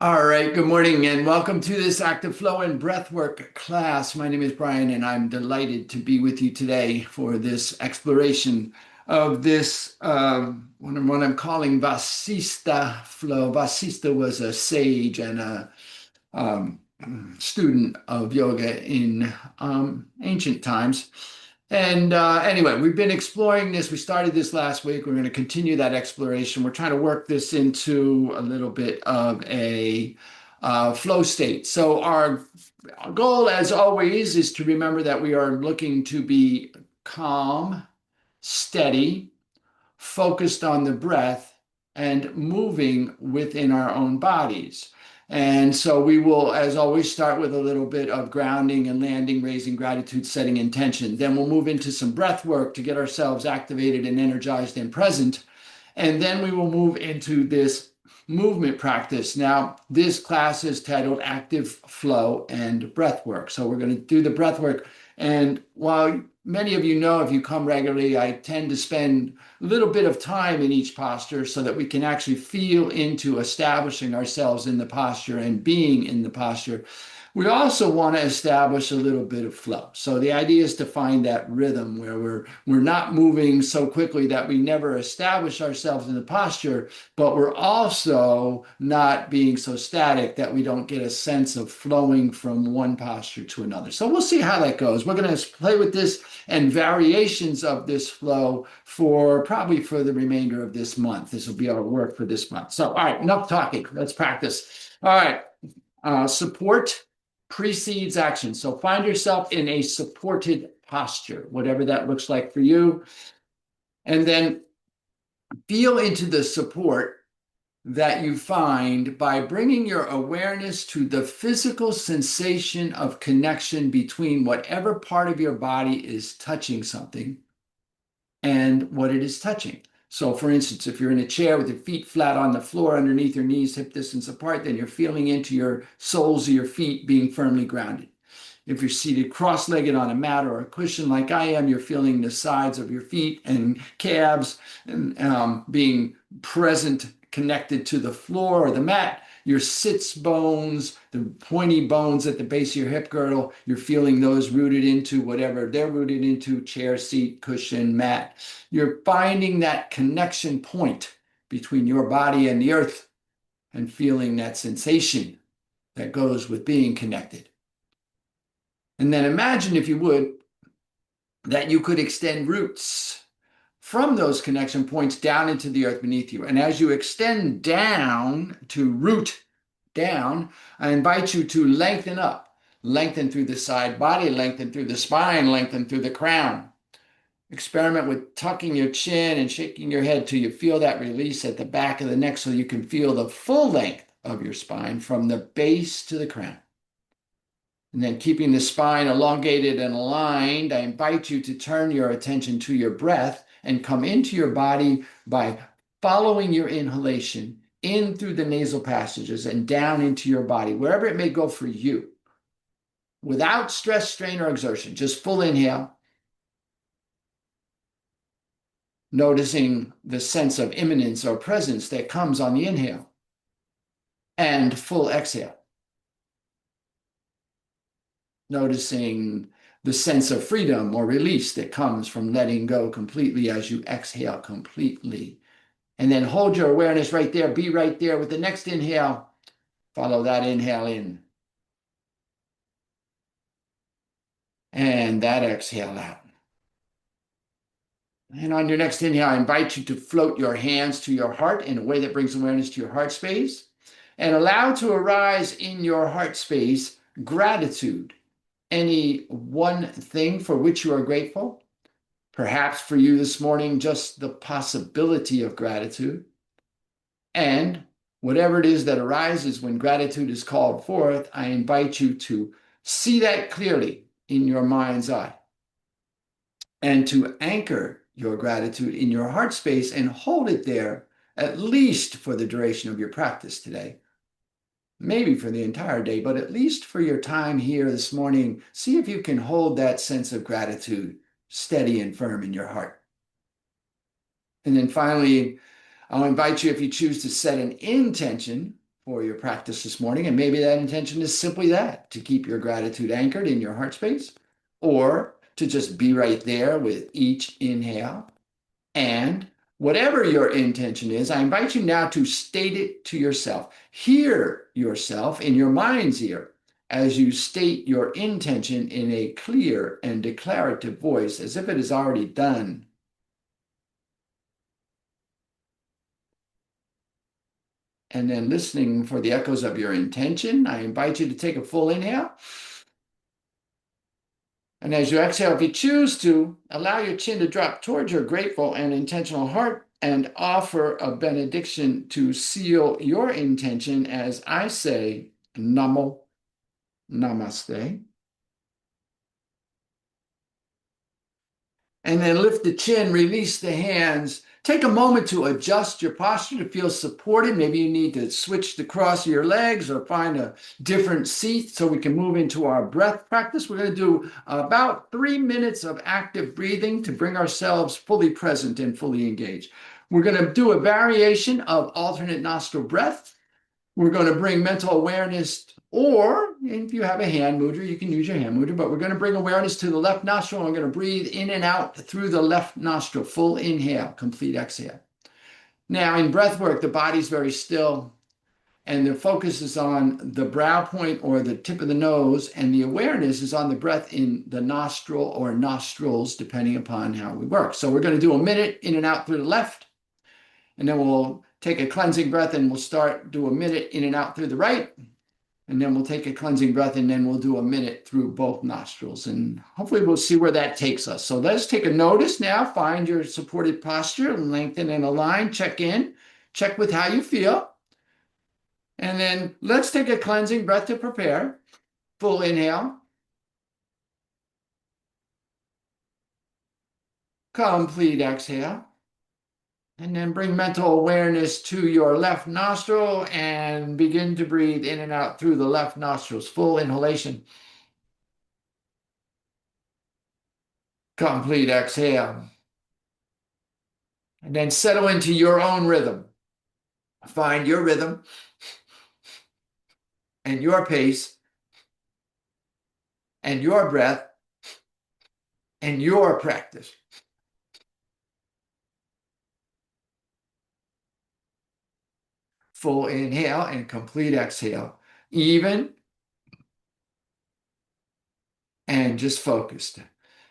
All right, good morning and welcome to this active flow and breathwork class. My name is Brian and I'm delighted to be with you today for this exploration of this, what I'm calling Vasista flow. Vasista was a sage and a um, student of yoga in ancient times. And anyway, we've been exploring this. We started this last week. We're going to continue that exploration. We're trying to work this into a little bit of a flow state. So our goal, as always, is to remember that we are looking to be calm, steady, focused on the breath, and moving within our own bodies. And so we will, as always, start with a little bit of grounding and landing, raising gratitude, setting intention. Then we'll move into some breath work to get ourselves activated and energized and present. And then we will move into this movement practice. Now, this class is titled Active Flow and Breath Work. So we're going to do the breath work. And while many of you know, if you come regularly, I tend to spend a little bit of time in each posture so that we can actually feel into establishing ourselves in the posture and being in the posture. We also want to establish a little bit of flow. So the idea is to find that rhythm where we're not moving so quickly that we never establish ourselves in the posture, but we're also not being so static that we don't get a sense of flowing from one posture to another. So we'll see how that goes. We're going to play with this and variations of this flow for probably for the remainder of this month. This will be our work for this month. So, all right, enough talking. Let's practice. All right, support precedes action. So find yourself in a supported posture, whatever that looks like for you. And then feel into the support that you find by bringing your awareness to the physical sensation of connection between whatever part of your body is touching something and what it is touching. So for instance, if you're in a chair with your feet flat on the floor underneath your knees, hip distance apart, then you're feeling into your soles of your feet being firmly grounded. If you're seated cross-legged on a mat or a cushion like I am, you're feeling the sides of your feet and calves and being present, connected to the floor or the mat. Your sits bones, the pointy bones at the base of your hip girdle, you're feeling those rooted into whatever they're rooted into, chair, seat, cushion, mat. You're finding that connection point between your body and the earth and feeling that sensation that goes with being connected. And then imagine, if you would, that you could extend roots from those connection points down into the earth beneath you. And as you extend down to root down, I invite you to lengthen up, lengthen through the side body, lengthen through the spine, lengthen through the crown. Experiment with tucking your chin and shaking your head till you feel that release at the back of the neck so you can feel the full length of your spine from the base to the crown. And then keeping the spine elongated and aligned, I invite you to turn your attention to your breath and come into your body by following your inhalation in through the nasal passages and down into your body, wherever it may go for you, without stress, strain, or exertion, just full inhale, noticing the sense of immanence or presence that comes on the inhale, and full exhale, noticing the sense of freedom or release that comes from letting go completely as you exhale completely. And then hold your awareness right there. Be right there with the next inhale. Follow that inhale in. And that exhale out. And on your next inhale, I invite you to float your hands to your heart in a way that brings awareness to your heart space. And allow to arise in your heart space gratitude. Any one thing for which you are grateful. Perhaps for you this morning, just the possibility of gratitude. And whatever it is that arises when gratitude is called forth, I invite you to see that clearly in your mind's eye and to anchor your gratitude in your heart space and hold it there at least for the duration of your practice today. Maybe for the entire day, but at least for your time here this morning, see if you can hold that sense of gratitude steady and firm in your heart. And then finally, I'll invite you, if you choose, to set an intention for your practice this morning. And maybe that intention is simply that, to keep your gratitude anchored in your heart space, or to just be right there with each inhale. And whatever your intention is, I invite you now to state it to yourself. Hear yourself in your mind's ear as you state your intention in a clear and declarative voice, as if it is already done. And then listening for the echoes of your intention, I invite you to take a full inhale. And as you exhale, if you choose to, allow your chin to drop towards your grateful and intentional heart and offer a benediction to seal your intention as I say, Namo Namaste. And then lift the chin, release the hands. Take a moment to adjust your posture to feel supported. Maybe you need to switch the cross of your legs or find a different seat so we can move into our breath practice. We're going to do about 3 minutes of active breathing to bring ourselves fully present and fully engaged. We're going to do a variation of alternate nostril breath. We're going to bring mental awareness, or if you have a hand mudra, you can use your hand mudra, but we're going to bring awareness to the left nostril. And we're going to breathe in and out through the left nostril. Full inhale, complete exhale. Now, in breath work, the body's very still, and the focus is on the brow point or the tip of the nose, and the awareness is on the breath in the nostril or nostrils, depending upon how we work. So we're going to do a minute in and out through the left, and then we'll take a cleansing breath and we'll do a minute in and out through the right. And then we'll take a cleansing breath and then we'll do a minute through both nostrils. And hopefully we'll see where that takes us. So let's take a notice now. Find your supported posture, lengthen and align, check in, check with how you feel. And then let's take a cleansing breath to prepare. Full inhale. Complete exhale. And then bring mental awareness to your left nostril and begin to breathe in and out through the left nostrils. Full inhalation. Complete exhale. And then settle into your own rhythm. Find your rhythm and your pace and your breath and your practice. Full inhale and complete exhale. Even and just focused.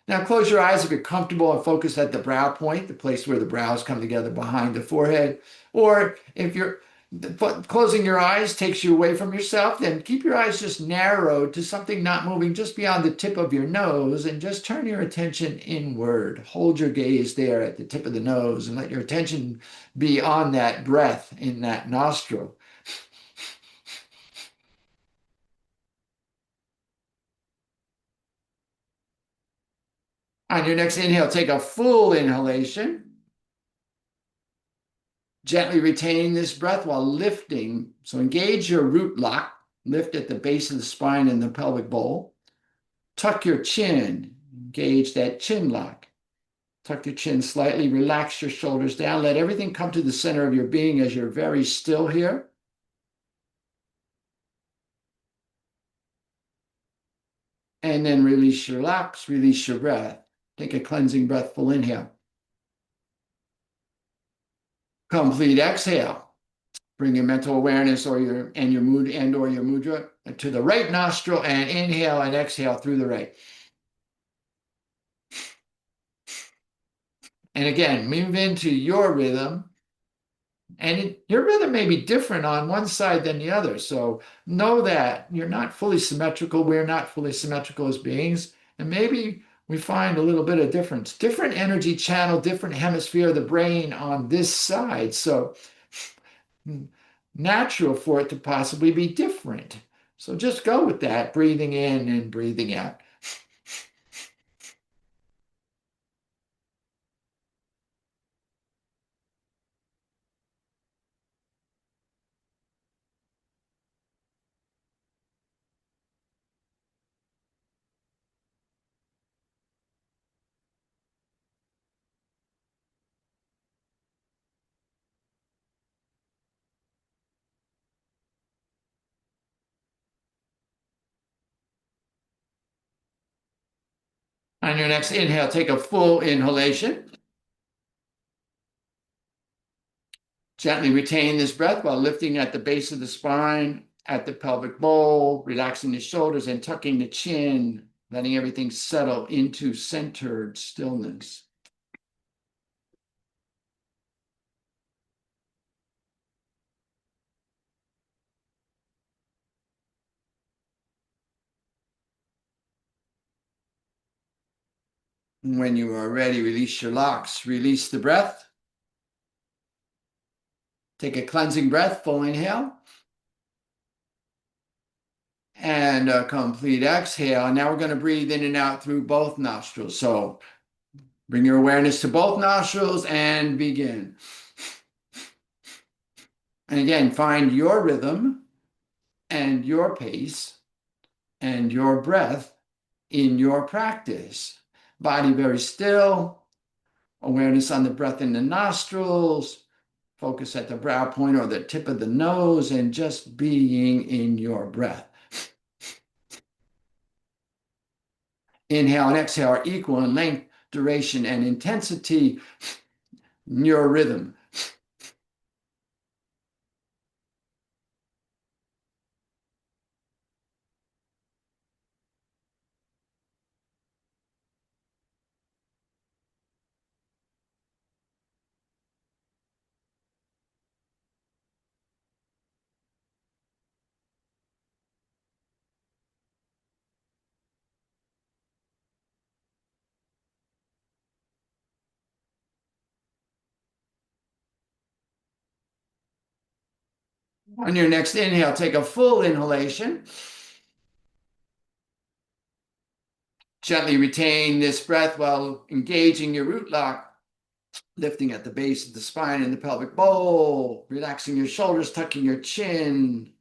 Now close your eyes if you're comfortable and focus at the brow point, the place where the brows come together behind the forehead. Or if you're closing your eyes takes you away from yourself, then keep your eyes just narrowed to something not moving just beyond the tip of your nose and just turn your attention inward. Hold your gaze there at the tip of the nose and let your attention be on that breath in that nostril. On your next inhale, take a full inhalation. Gently retain this breath while lifting. So engage your root lock. Lift at the base of the spine and the pelvic bowl. Tuck your chin. Engage that chin lock. Tuck your chin slightly. Relax your shoulders down. Let everything come to the center of your being as you're very still here. And then release your locks. Release your breath. Take a cleansing breath. Full inhale. Complete exhale. Bring your mental awareness or your mood and or your mudra to the right nostril and inhale and exhale through the right. And again, move into your rhythm. And your rhythm may be different on one side than the other. So know that you're not fully symmetrical. We're not fully symmetrical as beings. And maybe we find a little bit of difference. Different energy channel, different hemisphere of the brain on this side. So natural for it to possibly be different. So just go with that, breathing in and breathing out. On your next inhale, take a full inhalation. Gently retain this breath while lifting at the base of the spine, at the pelvic bowl, relaxing the shoulders and tucking the chin, letting everything settle into centered stillness. When you are ready, release your locks, release the breath. Take a cleansing breath, full inhale. And a complete exhale. And now we're going to breathe in and out through both nostrils. So bring your awareness to both nostrils and begin. And again, find your rhythm and your pace and your breath in your practice. Body very still, awareness on the breath in the nostrils, focus at the brow point or the tip of the nose, and just being in your breath. Inhale and exhale are equal in length, duration, and intensity. Your rhythm. On your next inhale, take a full inhalation. Gently retain this breath while engaging your root lock, lifting at the base of the spine and the pelvic bowl, relaxing your shoulders, tucking your chin,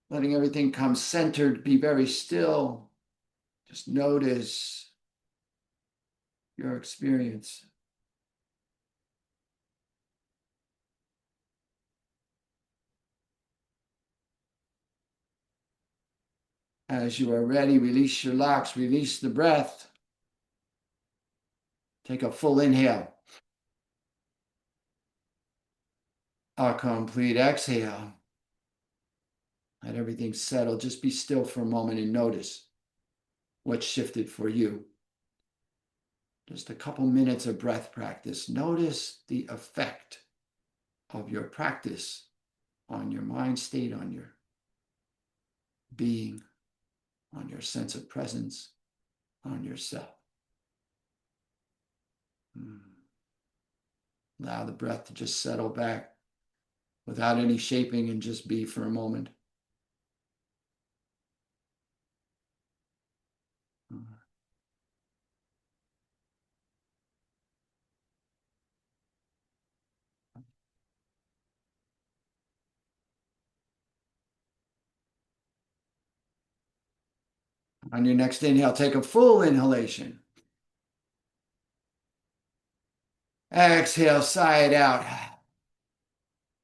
letting everything come centered, be very still. Just notice your experience. As you are ready, release your locks, release the breath. Take a full inhale. A complete exhale. Let everything settle. Just be still for a moment and notice what shifted for you. Just a couple minutes of breath practice. Notice the effect of your practice on your mind state, on your being, on your sense of presence, on yourself. Allow the breath to just settle back without any shaping and just be for a moment. On your next inhale, take a full inhalation. Exhale, sigh it out.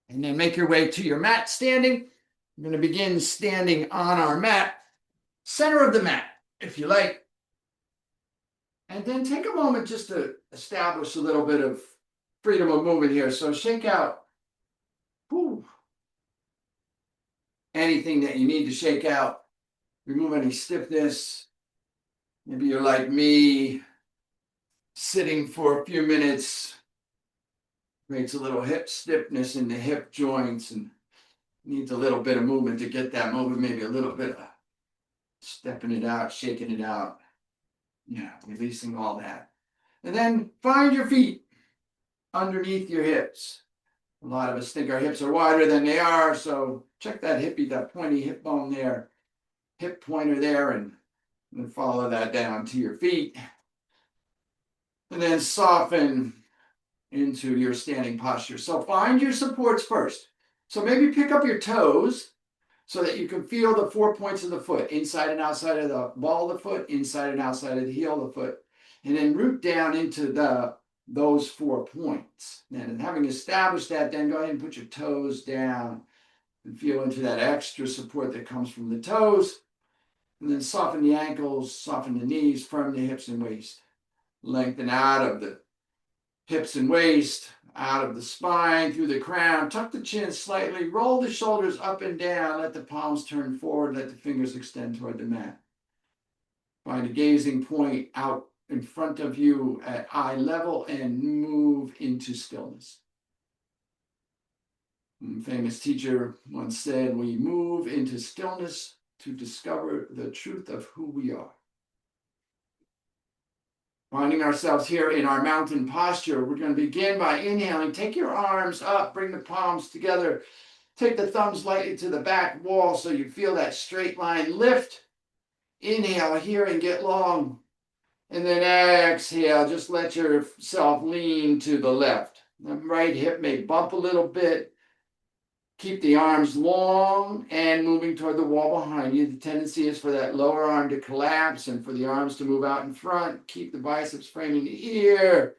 And then make your way to your mat standing. We're going to begin standing on our mat, center of the mat, if you like. And then take a moment just to establish a little bit of freedom of movement here. So shake out anything that you need to shake out. Remove any stiffness. Maybe you're like me, sitting for a few minutes creates a little hip stiffness in the hip joints and needs a little bit of movement to get that moving, maybe a little bit of stepping it out, shaking it out. Yeah, releasing all that. And then find your feet underneath your hips. A lot of us think our hips are wider than they are, so check that hippie, that pointy hip bone there, hip pointer there, and follow that down to your feet. And then soften into your standing posture. So find your supports first. So maybe pick up your toes so that you can feel the 4 points of the foot, inside and outside of the ball of the foot, inside and outside of the heel of the foot, and then root down into those 4 points. And having established that, then go ahead and put your toes down and feel into that extra support that comes from the toes. And then soften the ankles, soften the knees, firm the hips and waist. Lengthen out of the hips and waist, out of the spine, through the crown. Tuck the chin slightly. Roll the shoulders up and down. Let the palms turn forward. Let the fingers extend toward the mat. Find a gazing point out in front of you at eye level and move into stillness. A famous teacher once said, we move into stillness to discover the truth of who we are. Finding ourselves here in our mountain posture, we're going to begin by inhaling. Take your arms up, bring the palms together. Take the thumbs lightly to the back wall so you feel that straight line lift. Inhale here and get long. And then exhale, just let yourself lean to the left. The right hip may bump a little bit. Keep the arms long and moving toward the wall behind you. The tendency is for that lower arm to collapse and for the arms to move out in front. Keep the biceps framing the ear.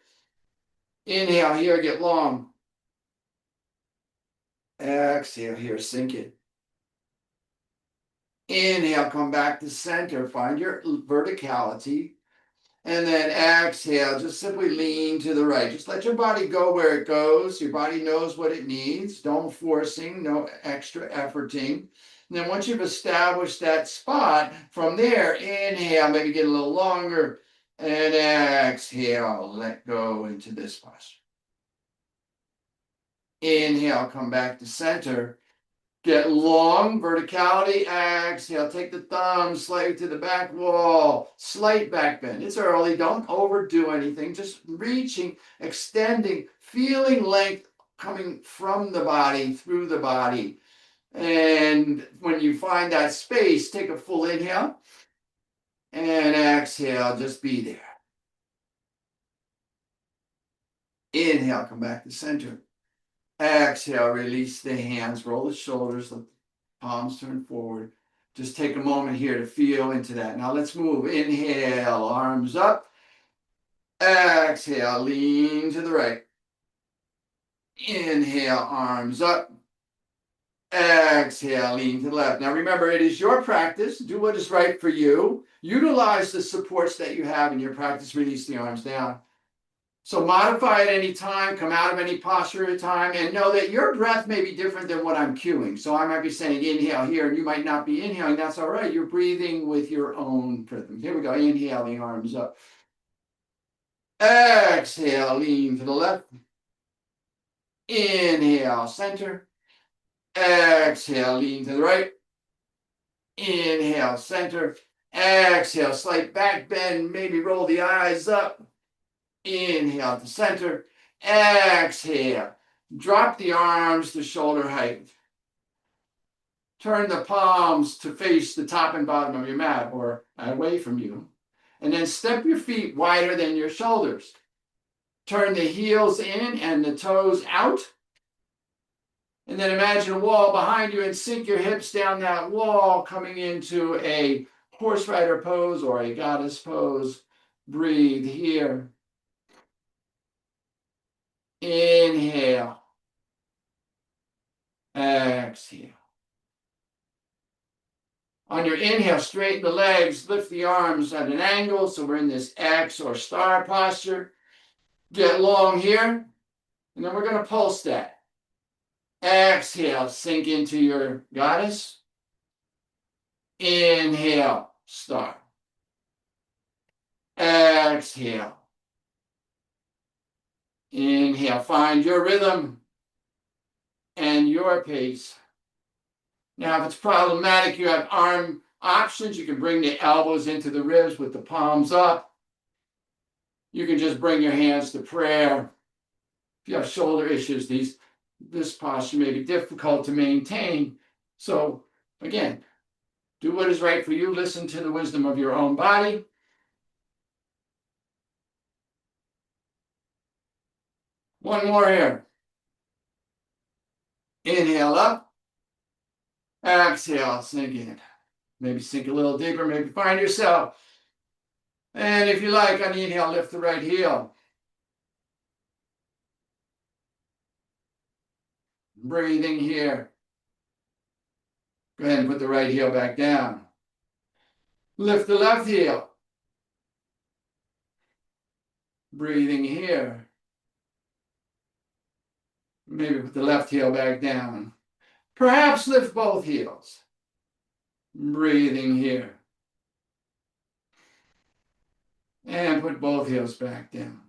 Inhale here, get long. Exhale here, sink it. Inhale, come back to center. Find your verticality. And then exhale, just simply lean to the right. Just let your body go where it goes. Your body knows what it needs. Don't forcing, no extra efforting. And then once you've established that spot, from there, inhale, maybe get a little longer. And exhale, let go into this posture. Inhale, come back to center. Get long, verticality, exhale, take the thumbs slightly to the back wall, slight back bend. It's early, don't overdo anything, just reaching, extending, feeling length coming from the body, through the body. And when you find that space, take a full inhale and exhale, just be there. Inhale, come back to center. Exhale, release the hands, roll the shoulders, let the palms turn forward. Just take a moment here to feel into that. Now let's move. Inhale, arms up. Exhale, lean to the right. Inhale, arms up. Exhale, lean to the left. Now remember, it is your practice. Do what is right for you. Utilize the supports that you have in your practice. Release the arms down. So modify at any time, come out of any posture at a time, and know that your breath may be different than what I'm cueing. So I might be saying inhale here, and you might not be inhaling. That's all right. You're breathing with your own rhythm. Here we go. Inhale, the arms up. Exhale, lean to the left. Inhale, center. Exhale, lean to the right. Inhale, center. Exhale, slight back bend. Maybe roll the eyes up. Inhale to center. Exhale. Drop the arms to shoulder height. Turn the palms to face the top and bottom of your mat or away from you. And then step your feet wider than your shoulders. Turn the heels in and the toes out. And then imagine a wall behind you and sink your hips down that wall, coming into a horse rider pose or a goddess pose. Breathe here. Inhale. Exhale. On your inhale, straighten the legs, lift the arms at an angle. So we're in this X or star posture. Get long here. And then we're going to pulse that. Exhale, sink into your goddess. Inhale, star. Exhale. Inhale, find your rhythm and your pace. Now, if it's problematic, you have arm options. You can bring the elbows into the ribs with the palms up. You can just bring your hands to prayer. If you have shoulder issues, this posture may be difficult to maintain. So, again, do what is right for you. Listen to the wisdom of your own body. One more here. Inhale up. Exhale, sink in. Maybe sink a little deeper, maybe find yourself. And if you like, on the inhale, lift the right heel. Breathing here. Go ahead and put the right heel back down. Lift the left heel. Breathing here. Maybe put the left heel back down. Perhaps lift both heels. Breathing here. And put both heels back down.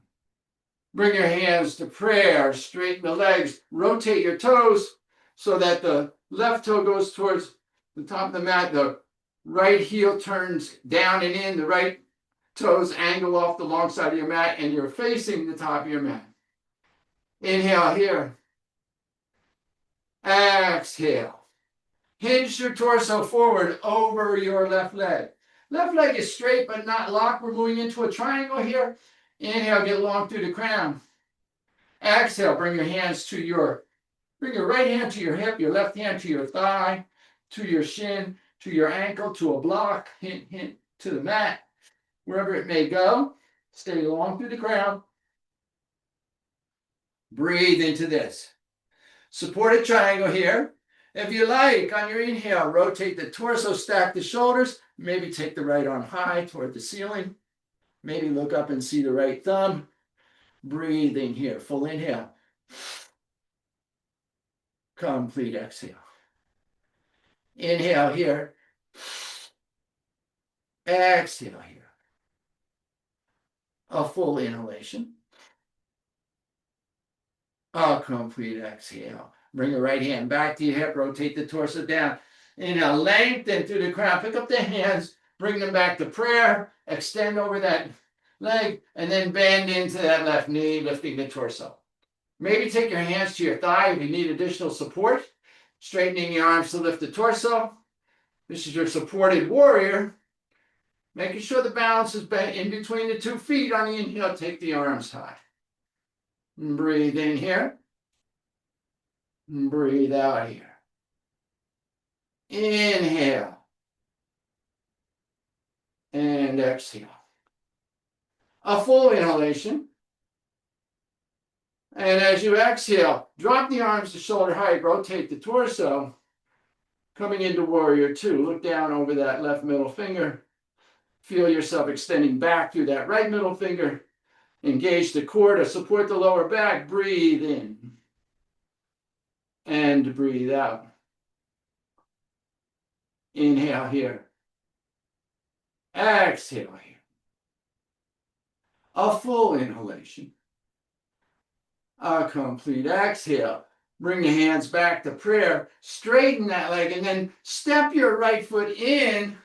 Bring your hands to prayer. Straighten the legs. Rotate your toes so that the left toe goes towards the top of the mat. The right heel turns down and in. The right toes angle off the long side of your mat, and you're facing the top of your mat. Inhale here. Exhale. Hinge your torso forward over your left leg. Left leg is straight but not locked. We're moving into a triangle here. Inhale, get long through the crown. Exhale, bring your right hand to your hip, your left hand to your thigh, to your shin, to your ankle, to a block, hint, hint, to the mat, wherever it may go. Stay long through the crown. Breathe into this. Supported triangle here. If you like, on your inhale, rotate the torso, stack the shoulders, maybe take the right arm high toward the ceiling. Maybe look up and see the right thumb. Breathing here, full inhale. Complete exhale. Inhale here. Exhale here. A full inhalation. A complete exhale. Bring your right hand back to your hip. Rotate the torso down. Inhale, lengthen through the crown. Pick up the hands. Bring them back to prayer. Extend over that leg. And then bend into that left knee, lifting the torso. Maybe take your hands to your thigh if you need additional support. Straightening your arms to lift the torso. This is your supported warrior. Making sure the balance is in between the 2 feet. On the inhale, take the arms high. Breathe in here. Breathe out here. Inhale. And exhale. A full inhalation. And as you exhale, drop the arms to shoulder height. Rotate the torso. Coming into warrior 2. Look down over that left middle finger. Feel yourself extending back through that right middle finger. Engage the core to support the lower back. Breathe in. And breathe out. Inhale here. Exhale here. A full inhalation. A complete exhale. Bring the hands back to prayer. Straighten that leg and then step your right foot in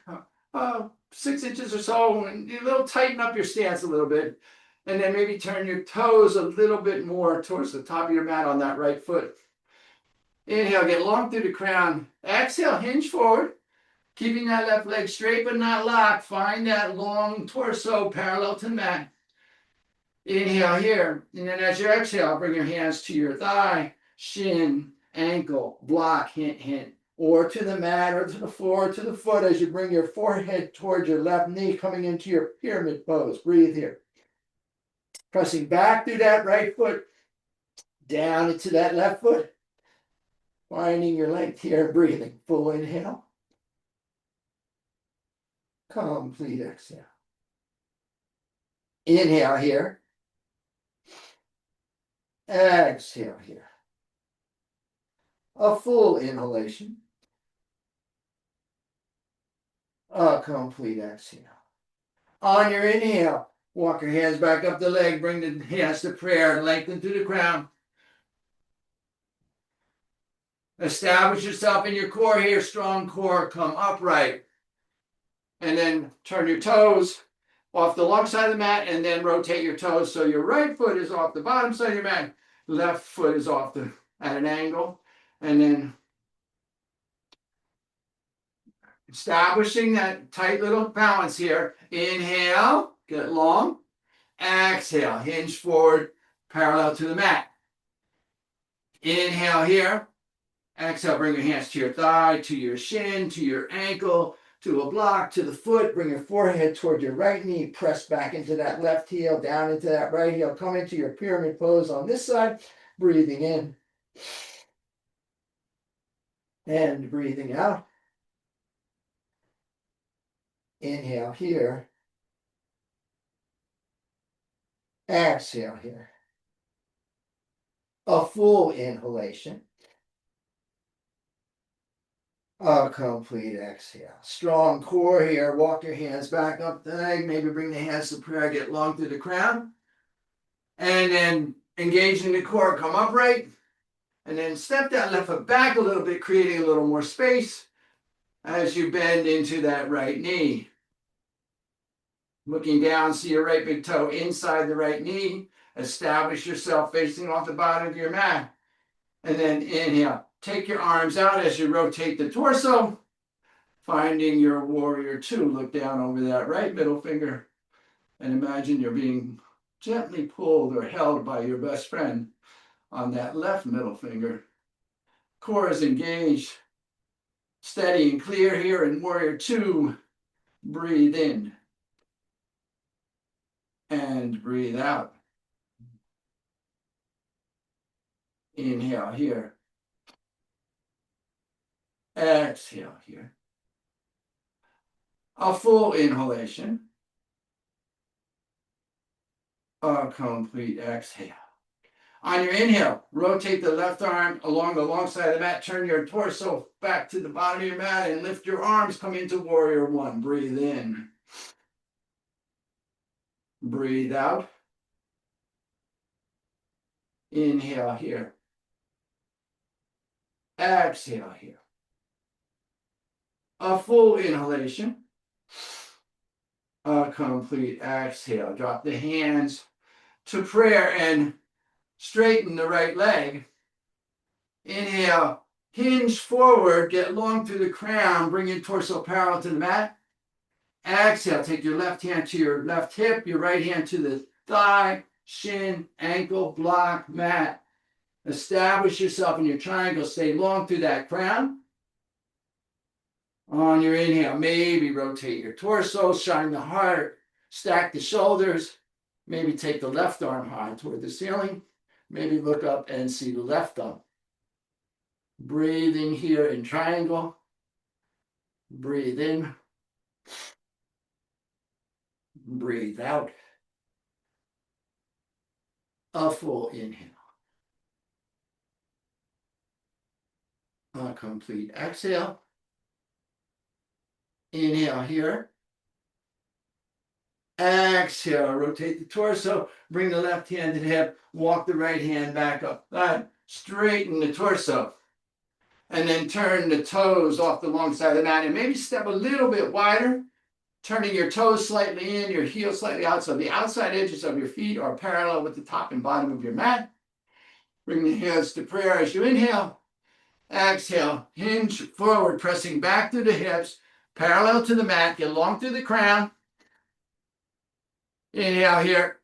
6 inches or so, and a little tighten up your stance a little bit. And then maybe turn your toes a little bit more towards the top of your mat on that right foot. Inhale, get long through the crown. Exhale, hinge forward. Keeping that left leg straight but not locked. Find that long torso parallel to the mat. Inhale here. And then as you exhale, bring your hands to your thigh, shin, ankle, block, hint, hint. Or to the mat, or to the floor, or to the foot as you bring your forehead towards your left knee, coming into your pyramid pose. Breathe here. Pressing back through that right foot, down into that left foot. Finding your length here, breathing. Full inhale. Complete exhale. Inhale here. Exhale here. A full inhalation. A complete exhale. On your inhale, walk your hands back up the leg, bring the hands to prayer, lengthen through the crown. Establish yourself in your core here, strong core, come upright. And then turn your toes off the long side of the mat and then rotate your toes so your right foot is off the bottom side of your mat, left foot is off at an angle. And then establishing that tight little balance here. Inhale, get long. Exhale, hinge forward, parallel to the mat. Inhale here. Exhale, bring your hands to your thigh, to your shin, to your ankle, to a block, to the foot. Bring your forehead toward your right knee. Press back into that left heel, down into that right heel. Come into your pyramid pose on this side. Breathing in. And breathing out. Inhale here. Exhale here. A full inhalation. A complete exhale. Strong core here. Walk your hands back up the leg. Maybe bring the hands to prayer. Get long through the crown. And then engage in the core. Come upright. And then step that left foot back a little bit, creating a little more space as you bend into that right knee. Looking down, see your right big toe inside the right knee. Establish yourself facing off the bottom of your mat. And then inhale. Take your arms out as you rotate the torso. Finding your warrior two. Look down over that right middle finger. And imagine you're being gently pulled or held by your best friend on that left middle finger. Core is engaged. Steady and clear here in warrior two. Breathe in. And breathe out. Inhale here. Exhale here. A full inhalation. A complete exhale. On your inhale, rotate the left arm along the long side of the mat. Turn your torso back to the bottom of your mat and lift your arms. Come into warrior one. Breathe in. Breathe out. Inhale here. Exhale here. A full inhalation. A complete exhale. Drop the hands to prayer and straighten the right leg. Inhale, hinge forward, get long through the crown, bring your torso parallel to the mat. Exhale, take your left hand to your left hip, your right hand to the thigh, shin, ankle, block, mat. Establish yourself in your triangle, stay long through that crown. On your inhale, maybe rotate your torso, shine the heart, stack the shoulders, maybe take the left arm high toward the ceiling, maybe look up and see the left thumb. Breathing here in triangle. Breathe in. Breathe out. A full inhale. A complete exhale. Inhale here. Exhale, rotate the torso, bring the left hand to the hip, walk the right hand back up. Straighten the torso. And then turn the toes off the long side of the mat and maybe step a little bit wider, turning your toes slightly in, your heels slightly out, so the outside edges of your feet are parallel with the top and bottom of your mat. Bring the hands to prayer as you inhale. Exhale, hinge forward, pressing back through the hips, parallel to the mat, get long through the crown. Inhale here.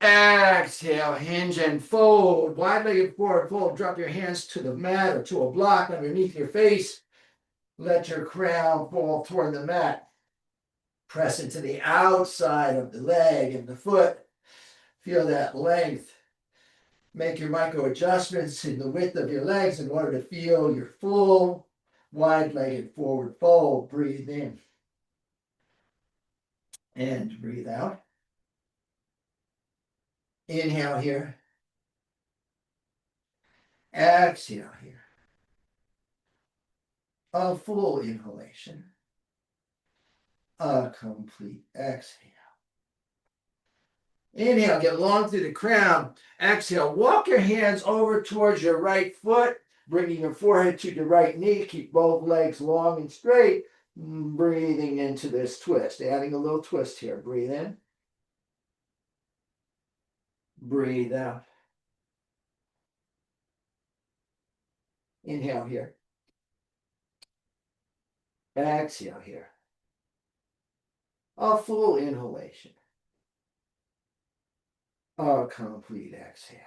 Exhale, hinge and fold. Wide-legged forward fold. Drop your hands to the mat or to a block underneath your face. Let your crown fall toward the mat. Press into the outside of the leg and the foot. Feel that length. Make your micro adjustments in the width of your legs in order to feel your full wide-legged forward fold. Breathe in. And breathe out. Inhale here. Exhale here. A full inhalation. A complete exhale. Inhale, get long through the crown. Exhale, walk your hands over towards your right foot, bringing your forehead to the right knee. Keep both legs long and straight. Breathing into this twist, adding a little twist here. Breathe in. Breathe out. Inhale here. Exhale here. A full inhalation. A complete exhale.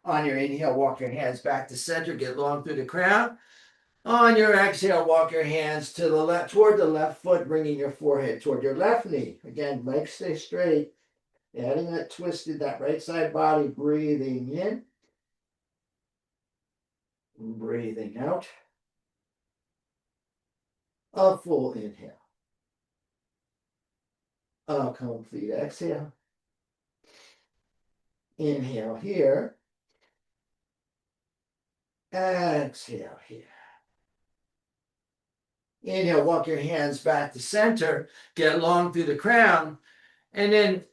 On your inhale, walk your hands back to center. Get long through the crown. On your exhale, walk your hands to the left, toward the left foot, bringing your forehead toward your left knee. Again, legs stay straight. Adding that twisted, that right side body. Breathing in. Breathing out. A full inhale. A complete exhale. Inhale here. Exhale here. Inhale, walk your hands back to center. Get long through the crown. And then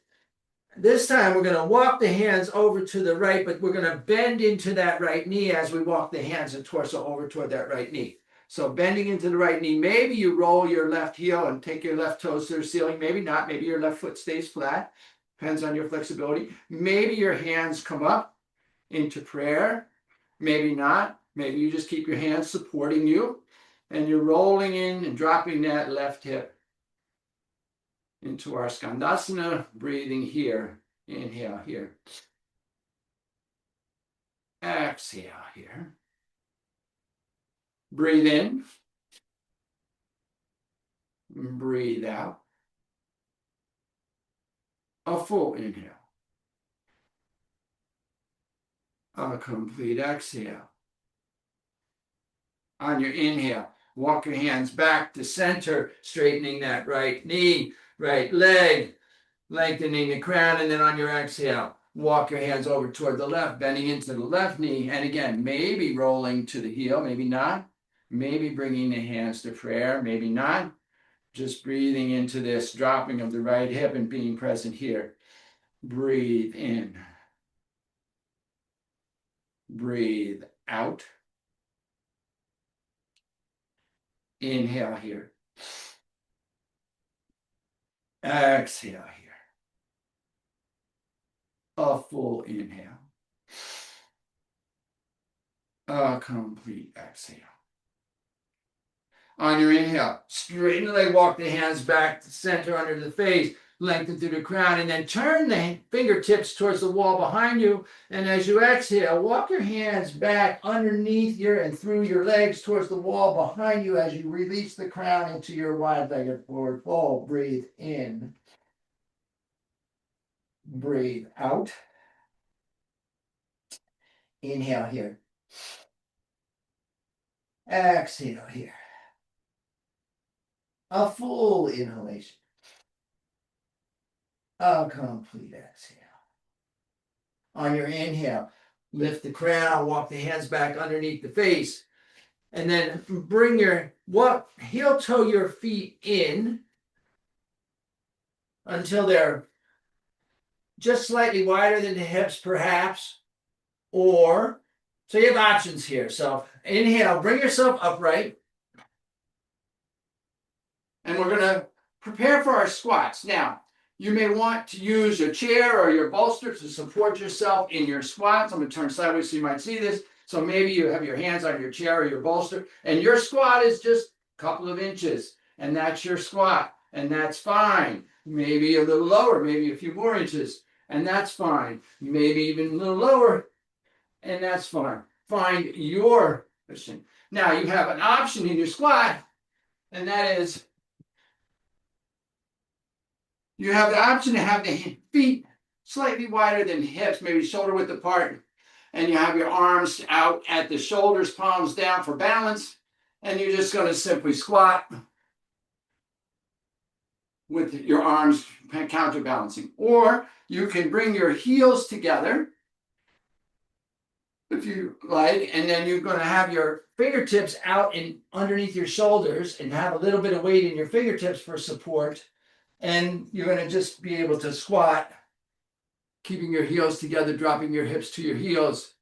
this time we're going to walk the hands over to the right, but we're going to bend into that right knee as we walk the hands and torso over toward that right knee. So bending into the right knee. Maybe you roll your left heel and take your left toes to the ceiling. Maybe not. Maybe your left foot stays flat. Depends on your flexibility. Maybe your hands come up into prayer. Maybe not. Maybe you just keep your hands supporting you and you're rolling in and dropping that left hip into our Skandasana, breathing here. Inhale here. Exhale here. Breathe in. Breathe out. A full inhale. A complete exhale. On your inhale, walk your hands back to center, straightening that right knee, right leg, lengthening the crown, and then on your exhale, walk your hands over toward the left, bending into the left knee, and again, maybe rolling to the heel, maybe not, maybe bringing the hands to prayer, maybe not, just breathing into this dropping of the right hip and being present here. Breathe in. Breathe out. Inhale here. Exhale here. A full inhale. A complete exhale. On your inhale, straighten the leg, walk the hands back to center under the face, lengthen through the crown, and then turn the fingertips towards the wall behind you. And as you exhale, walk your hands back underneath your and through your legs towards the wall behind you as you release the crown into your wide-legged forward fold. Breathe in. Breathe out. Inhale here. Exhale here. A full inhalation. A complete exhale. On your inhale, lift the crown, walk the hands back underneath the face, and then bring your heel toe your feet in until they're just slightly wider than the hips, perhaps, or so you have options here. So inhale, bring yourself upright, and we're going to prepare for our squats. Now, you may want to use your chair or your bolster to support yourself in your squats. I'm going to turn sideways so you might see this. So maybe you have your hands on your chair or your bolster, and your squat is just a couple of inches, and that's your squat, and that's fine. Maybe a little lower, maybe a few more inches, and that's fine. Maybe even a little lower, and that's fine. Find your position. Now, you have an option in your squat, and that is you have the option to have the feet slightly wider than hips, maybe shoulder width apart, and you have your arms out at the shoulders, palms down for balance, and you're just going to simply squat with your arms counterbalancing. Or you can bring your heels together, if you like, and then you're going to have your fingertips out and underneath your shoulders and have a little bit of weight in your fingertips for support. And you're going to just be able to squat, keeping your heels together, dropping your hips to your heels.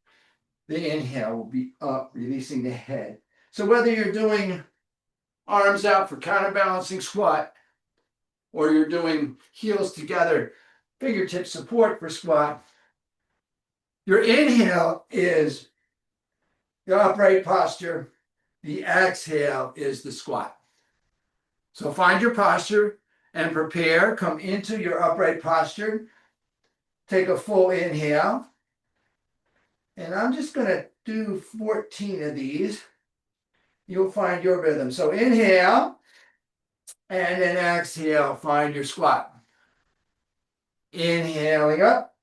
The inhale will be up, releasing the head. So whether you're doing arms out for counterbalancing squat, or you're doing heels together, fingertip support for squat, your inhale is the upright posture. The exhale is the squat. So find your posture and prepare. Come into your upright posture. Take a full inhale. And I'm just going to do 14 of these. You'll find your rhythm. So inhale, and then exhale, find your squat. Inhaling up,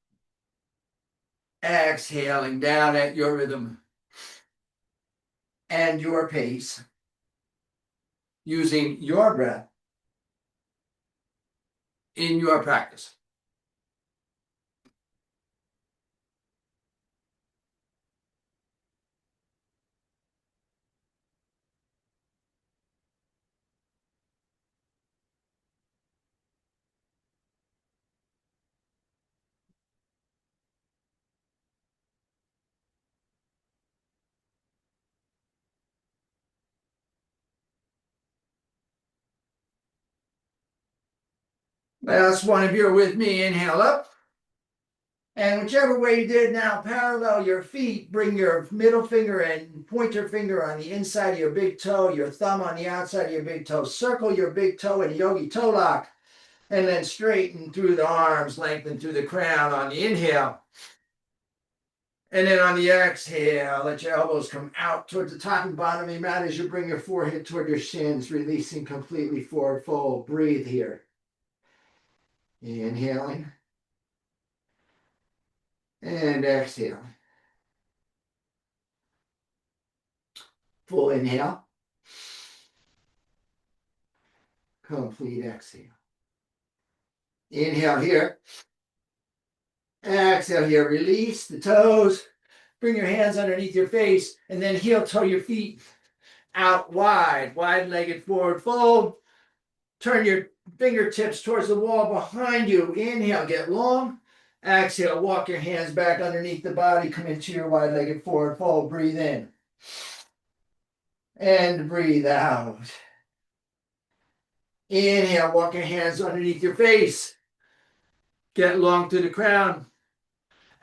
exhaling down at your rhythm and your pace. using your breath in your practice. Last one, if you're with me, inhale up. And whichever way you did now, parallel your feet. Bring your middle finger and pointer finger on the inside of your big toe, your thumb on the outside of your big toe. Circle your big toe in yogi toe lock. And then straighten through the arms, lengthen through the crown on the inhale. And then on the exhale, let your elbows come out towards the top and bottom of your mat as you bring your forehead toward your shins, releasing completely forward fold. Breathe here. Inhaling. And exhale. Full inhale. Complete exhale. Inhale here. Exhale here. Release the toes. Bring your hands underneath your face and then heel toe your feet out wide. Wide-legged forward fold. Turn your fingertips towards the wall behind you. Inhale, get long. Exhale, walk your hands back underneath the body. Come into your wide-legged forward fold. Breathe in. And breathe out. Inhale, walk your hands underneath your face. Get long through the crown.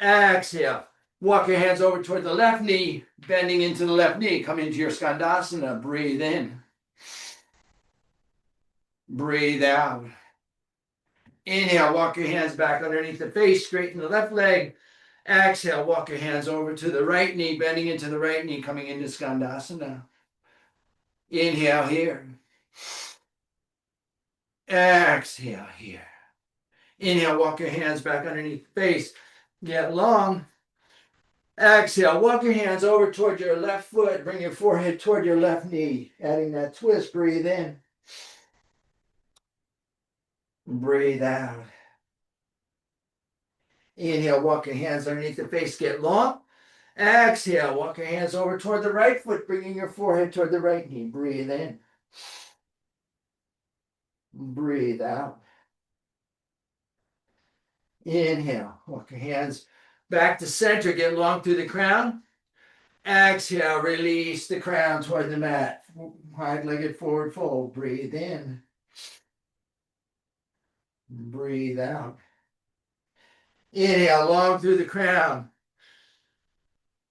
Exhale. Walk your hands over toward the left knee, bending into the left knee. Come into your Skandasana. Breathe in. Breathe out. Inhale, walk your hands back underneath the face, straighten the left leg. Exhale, walk your hands over to the right knee, bending into the right knee, coming into Skandasana. Inhale here. Exhale here. Inhale, walk your hands back underneath the face. Get long. Exhale, walk your hands over toward your left foot. Bring your forehead toward your left knee. Adding that twist, breathe in. Breathe out. Inhale, walk your hands underneath the face, get long. Exhale, walk your hands over toward the right foot, bringing your forehead toward the right knee. Breathe in. Breathe out. Inhale, walk your hands back to center, get long through the crown. Exhale, release the crown toward the mat. Wide-legged forward fold. Breathe in. Breathe out. Inhale, long through the crown.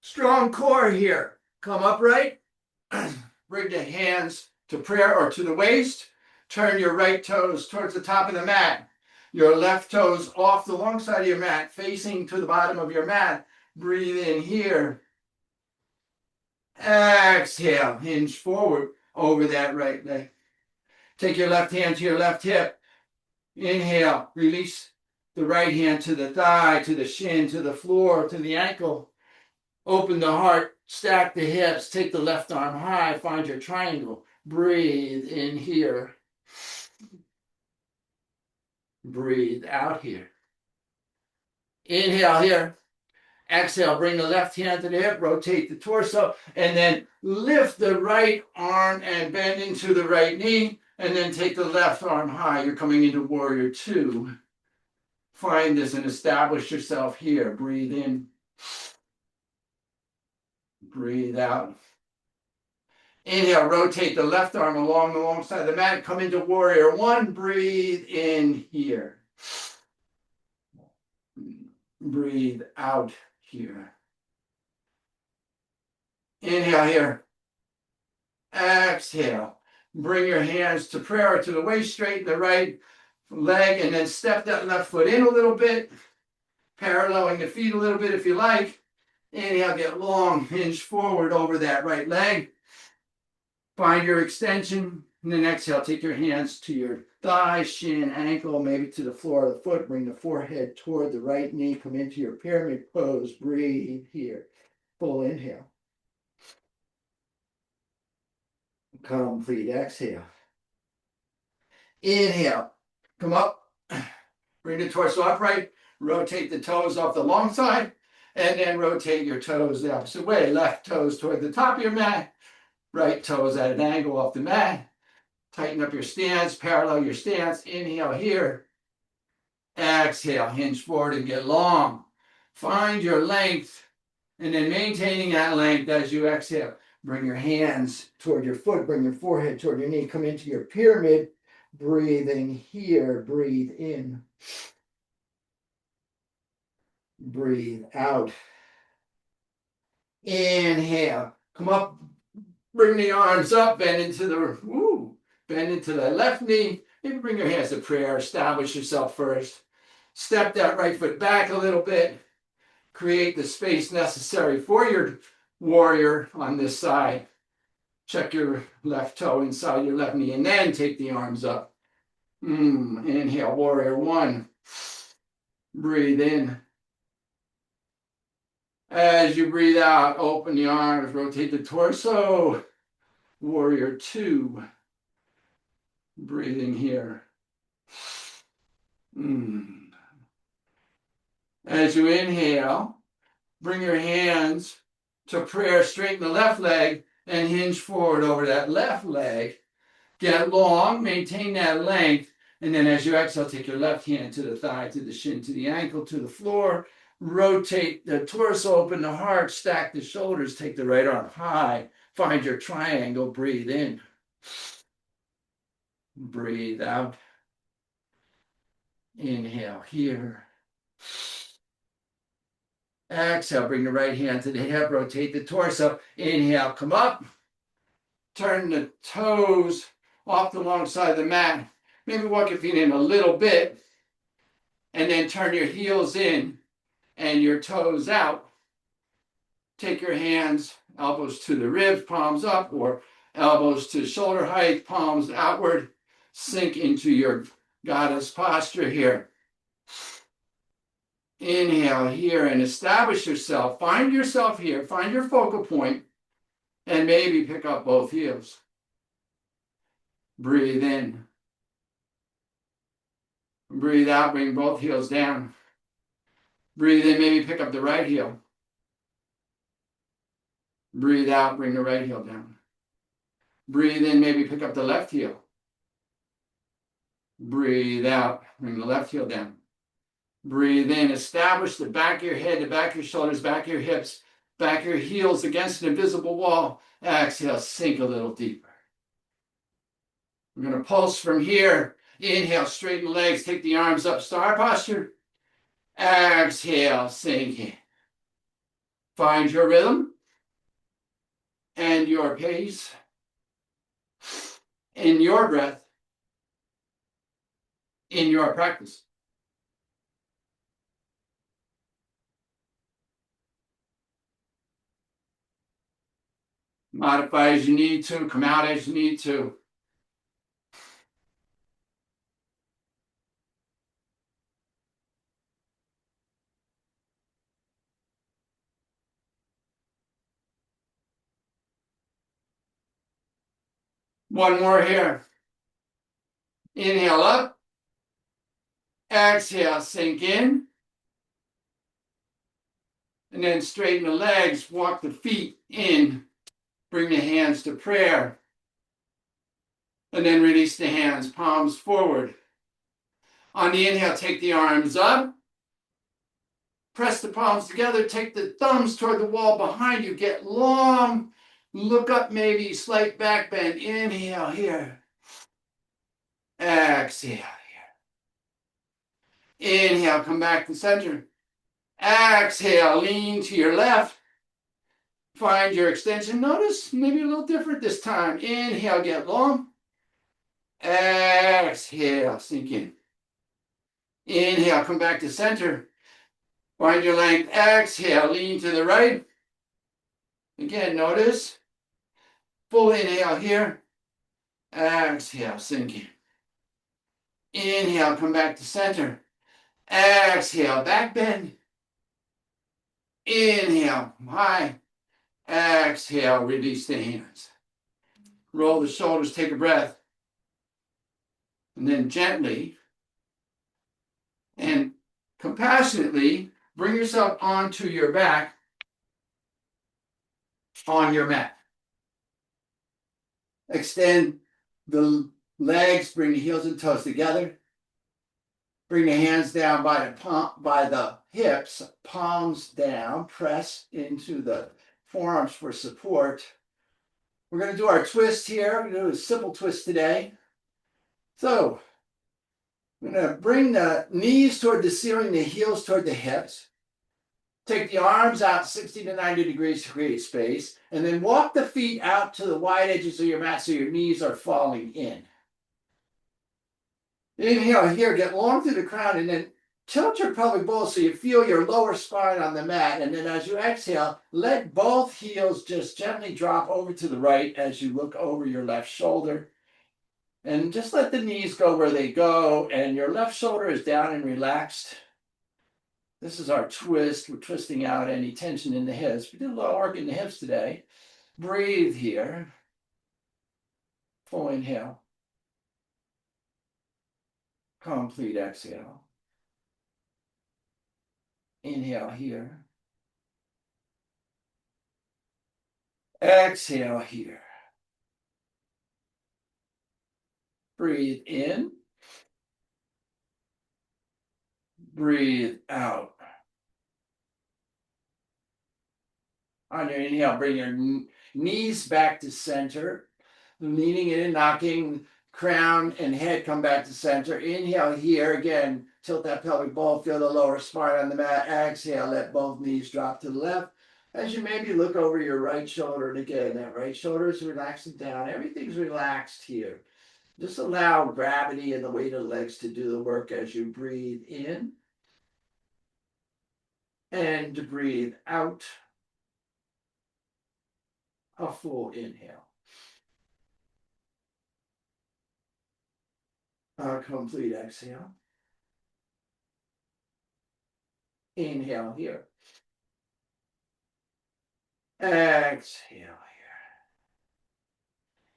Strong core here. Come upright. Bring the hands to prayer or to the waist. Turn your right toes towards the top of the mat. Your left toes off the long side of your mat, facing to the bottom of your mat. Breathe in here. Exhale, hinge forward over that right leg. Take your left hand to your left hip. Inhale, release the right hand to the thigh, to the shin, to the floor, to the ankle. Open the heart, stack the hips, take the left arm high, find your triangle. Breathe in here. Breathe out here. Inhale here. Exhale, bring the left hand to the hip, rotate the torso, and then lift the right arm and bend into the right knee, and then take the left arm high. You're coming into warrior two. Find this and establish yourself here. Breathe in. Breathe out. Inhale, rotate the left arm along the long side of the mat. Come into warrior one. Breathe in here. Breathe out here. Inhale here. Exhale. Bring your hands to prayer to the waist, straighten the right leg, and then step that left foot in a little bit, paralleling the feet a little bit if you like. Inhale, get long, hinge forward over that right leg. Find your extension, and then exhale, take your hands to your thigh, shin, ankle, maybe to the floor of the foot. Bring the forehead toward the right knee. Come into your pyramid pose. Breathe here. Full inhale. Complete exhale. Inhale, come up, bring the torso upright, rotate the toes off the long side, and then rotate your toes the opposite way. Left toes toward the top of your mat, right toes at an angle off the mat. Tighten up your stance, parallel your stance. Inhale here. Exhale, hinge forward and get long. Find your length, and then maintaining that length as you exhale. Bring your hands toward your foot, bring your forehead toward your knee. Come into your pyramid. Breathing here, breathe in. Breathe out. Inhale. Come up, bring the arms up, bend into the left knee. Maybe bring your hands to prayer. Establish yourself first. Step that right foot back a little bit. Create the space necessary for your warrior on this side. Check your left toe inside your left knee, and then take the arms up. Inhale, warrior one. Breathe in. As you breathe out, open the arms, rotate the torso. Warrior two. Breathing here. As you inhale, bring your hands to prayer, straighten the left leg, and hinge forward over that left leg. Get long, maintain that length, and then as you exhale, take your left hand to the thigh, to the shin, to the ankle, to the floor. Rotate the torso, open the heart, stack the shoulders, take the right arm high. Find your triangle, breathe in. Breathe out. Inhale here. Exhale, bring the right hand to the hip, rotate the torso. Inhale, come up. Turn the toes off the long side of the mat. Maybe walk your feet in a little bit. And then turn your heels in and your toes out. Take your hands, elbows to the ribs, palms up, or elbows to shoulder height, palms outward. Sink into your goddess posture here. Inhale here and establish yourself. Find yourself here. Find your focal point. And maybe pick up both heels. Breathe in. Breathe out. Bring both heels down. Breathe in. Maybe pick up the right heel. Breathe out. Bring the right heel down. Breathe in. Maybe pick up the left heel. Breathe out. Bring the left heel down. Breathe in. Establish the back of your head, the back of your shoulders, back of your hips, back of your heels against an invisible wall. Exhale, sink a little deeper. We're going to pulse from here. Inhale, straighten the legs, take the arms up, star posture. Exhale, sink in. Find your rhythm and your pace in your breath, in your practice. Modify as you need to, come out as you need to. One more here. Inhale up. Exhale, sink in. And then straighten the legs, walk the feet in. Bring the hands to prayer. And then release the hands, palms forward. On the inhale, take the arms up. Press the palms together. Take the thumbs toward the wall behind you. Get long. Look up, maybe slight back bend. Inhale here. Exhale here. Inhale, come back to center. Exhale, lean to your left. Find your extension. Notice maybe a little different this time. Inhale, get long. Exhale, sink in. Inhale, come back to center. Find your length. Exhale, lean to the right. Again, notice. Full inhale here. Exhale, sink in. Inhale, come back to center. Exhale, back bend. Inhale, high. Exhale, release the hands. Roll the shoulders, take a breath. And then gently and compassionately bring yourself onto your back on your mat. Extend the legs, bring the heels and toes together. Bring the hands down by the hips, palms down, press into the forearms for support. We're going to do our twist here. We're going to do a simple twist today. So we're going to bring the knees toward the ceiling, the heels toward the hips. Take the arms out 60 to 90 degrees to create space, and then walk the feet out to the wide edges of your mat so your knees are falling in. Inhale here, get long through the crown, and then tilt your pelvic bowl so you feel your lower spine on the mat. And then as you exhale, let both heels just gently drop over to the right as you look over your left shoulder. And just let the knees go where they go, and your left shoulder is down and relaxed. This is our twist. We're twisting out any tension in the hips. We did a lot of work in the hips today. Breathe here. Full inhale. Complete exhale. Inhale here. Exhale here. Breathe in. Breathe out. On your inhale, bring your knees back to center. Leaning in and knocking, crown and head come back to center. Inhale here again. Tilt that pelvic bowl. Feel the lower spine on the mat. Exhale, let both knees drop to the left. As you maybe look over your right shoulder, and again, that right shoulder is relaxing down. Everything's relaxed here. Just allow gravity and the weight of the legs to do the work as you breathe in and breathe out. A full inhale. A complete exhale. Inhale here. Exhale here.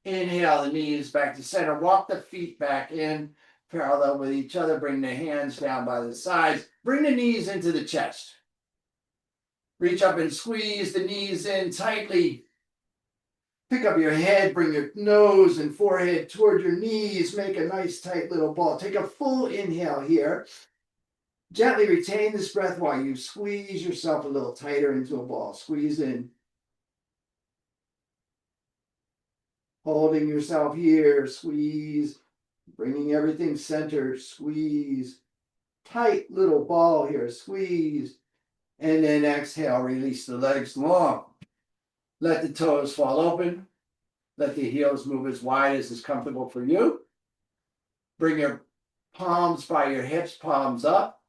Inhale the knees back to center. Walk the feet back in, parallel with each other. Bring the hands down by the sides. Bring the knees into the chest. Reach up and squeeze the knees in tightly. Pick up your head, bring your nose and forehead toward your knees. Make a nice tight little ball. Take a full inhale here. Gently retain this breath while you squeeze yourself a little tighter into a ball. Squeeze in. Holding yourself here, squeeze. Bringing everything centered, squeeze. Tight little ball here, squeeze. And then exhale, release the legs long. Let the toes fall open. Let the heels move as wide as is comfortable for you. Bring your palms by your hips, palms up.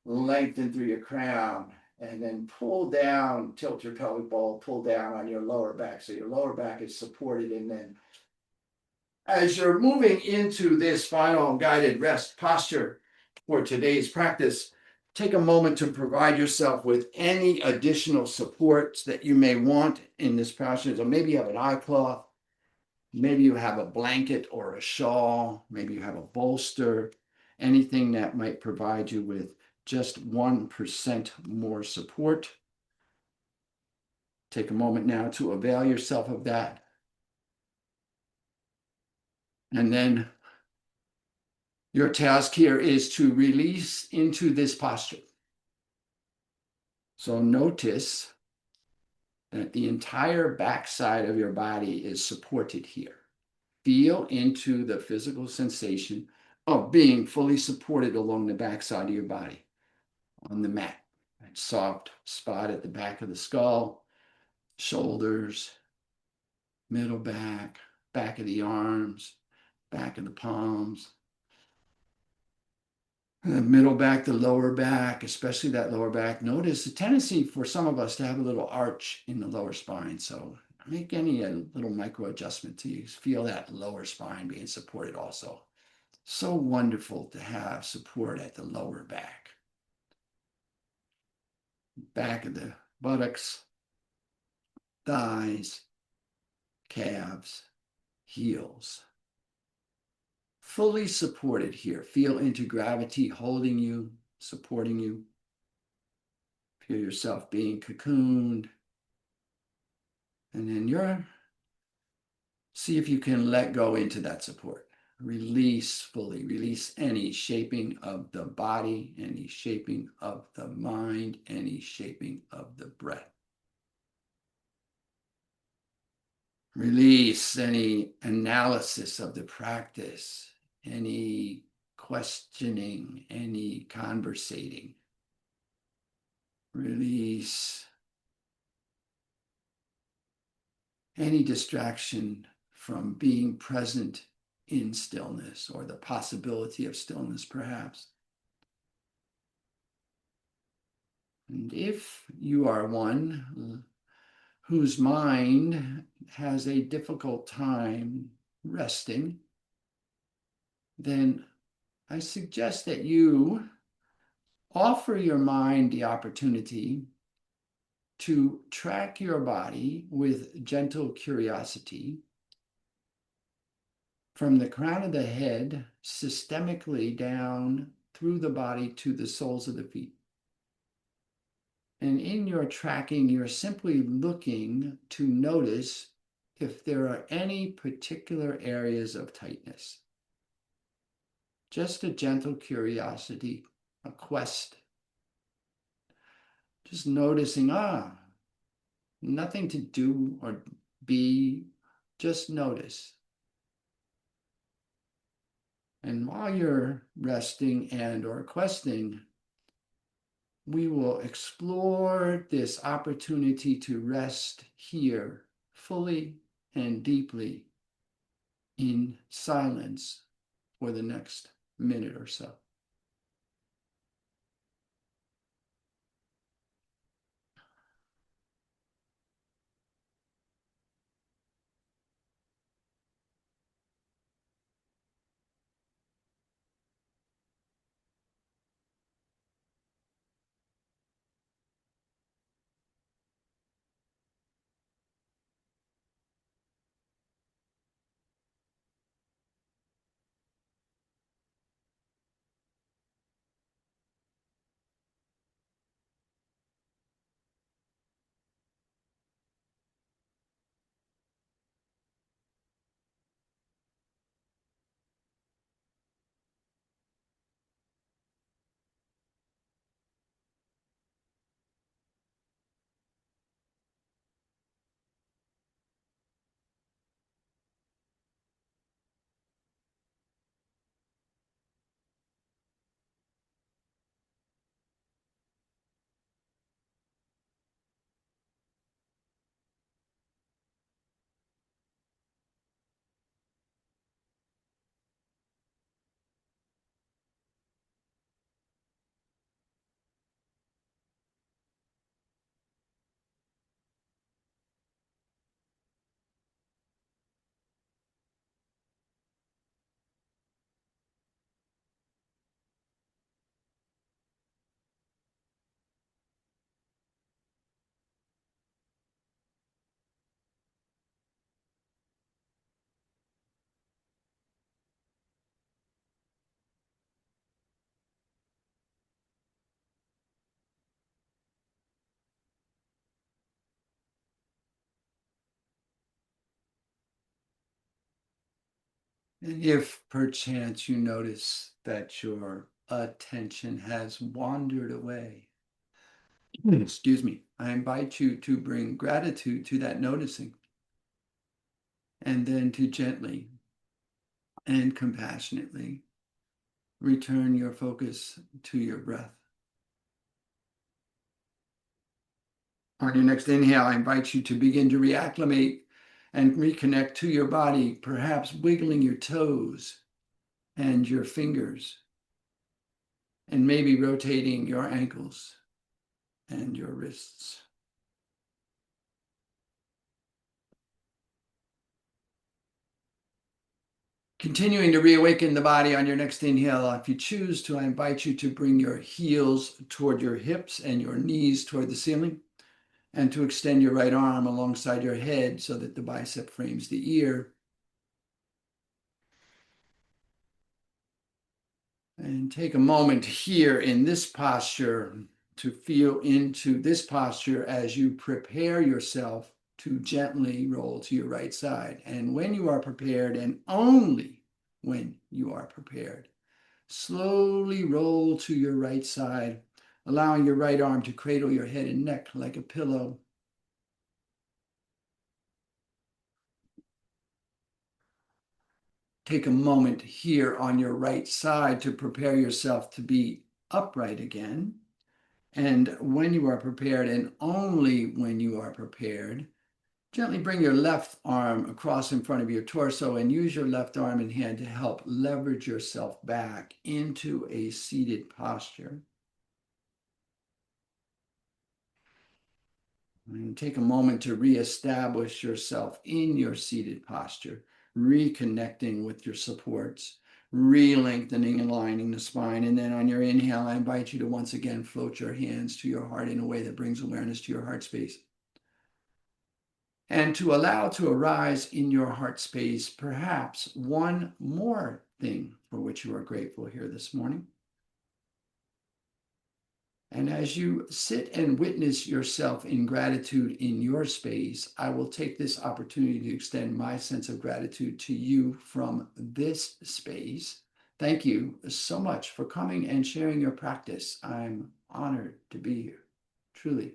Lengthen through your crown. And then pull down, tilt your pelvic bowl, pull down on your lower back. So your lower back is supported. And then as you're moving into this final guided rest posture for today's practice, take a moment to provide yourself with any additional supports that you may want in this posture. So maybe you have an eye cloth, maybe you have a blanket or a shawl, maybe you have a bolster, anything that might provide you with just 1% more support. Take a moment now to avail yourself of that. And then your task here is to release into this posture. So notice that the entire backside of your body is supported here. Feel into the physical sensation of being fully supported along the backside of your body on the mat. That soft spot at the back of the skull, shoulders, middle back, back of the arms, back of the palms. The middle back, the lower back, especially that lower back. Notice the tendency for some of us to have a little arch in the lower spine. So make any little micro adjustment to you. Feel that lower spine being supported also. So wonderful to have support at the lower back. Back of the buttocks, thighs, calves, heels. fully supported here. Feel into gravity holding you, supporting you. Feel yourself being cocooned. And then see if you can let go into that support. Release fully, release any shaping of the body, any shaping of the mind, any shaping of the breath. Release any analysis of the practice, any questioning, any conversating. Release any distraction from being present in stillness or the possibility of stillness, perhaps. And if you are one whose mind has a difficult time resting, then I suggest that you offer your mind the opportunity to track your body with gentle curiosity from the crown of the head systemically down through the body to the soles of the feet. And in your tracking, you're simply looking to notice if there are any particular areas of tightness. Just a gentle curiosity, a quest. Just noticing, nothing to do or be, just notice. And while you're resting and or questing, we will explore this opportunity to rest here fully and deeply in silence for the next minute or so. And if perchance you notice that your attention has wandered away, excuse me, I invite you to bring gratitude to that noticing and then to gently and compassionately return your focus to your breath. On your next inhale, I invite you to begin to reacclimate and reconnect to your body, perhaps wiggling your toes and your fingers, and maybe rotating your ankles and your wrists. Continuing to reawaken the body on your next inhale, if you choose to, I invite you to bring your heels toward your hips and your knees toward the ceiling, and to extend your right arm alongside your head so that the bicep frames the ear. And take a moment here in this posture to feel into this posture as you prepare yourself to gently roll to your right side. And when you are prepared, and only when you are prepared, slowly roll to your right side, allowing your right arm to cradle your head and neck like a pillow. Take a moment here on your right side to prepare yourself to be upright again. And when you are prepared, and only when you are prepared, gently bring your left arm across in front of your torso and use your left arm and hand to help leverage yourself back into a seated posture. And take a moment to reestablish yourself in your seated posture, reconnecting with your supports, re-lengthening and aligning the spine. And then on your inhale, I invite you to once again float your hands to your heart in a way that brings awareness to your heart space. And to allow to arise in your heart space, perhaps one more thing for which you are grateful here this morning. And as you sit and witness yourself in gratitude in your space, I will take this opportunity to extend my sense of gratitude to you from this space. Thank you so much for coming and sharing your practice. I'm honored to be here, truly.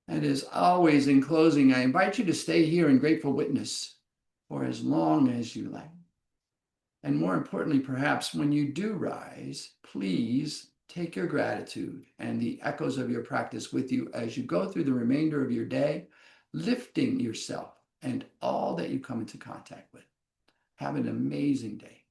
And as always, in closing, I invite you to stay here in grateful witness for as long as you like. And more importantly, perhaps when you do rise, please take your gratitude and the echoes of your practice with you as you go through the remainder of your day, lifting yourself and all that you come into contact with. Have an amazing day.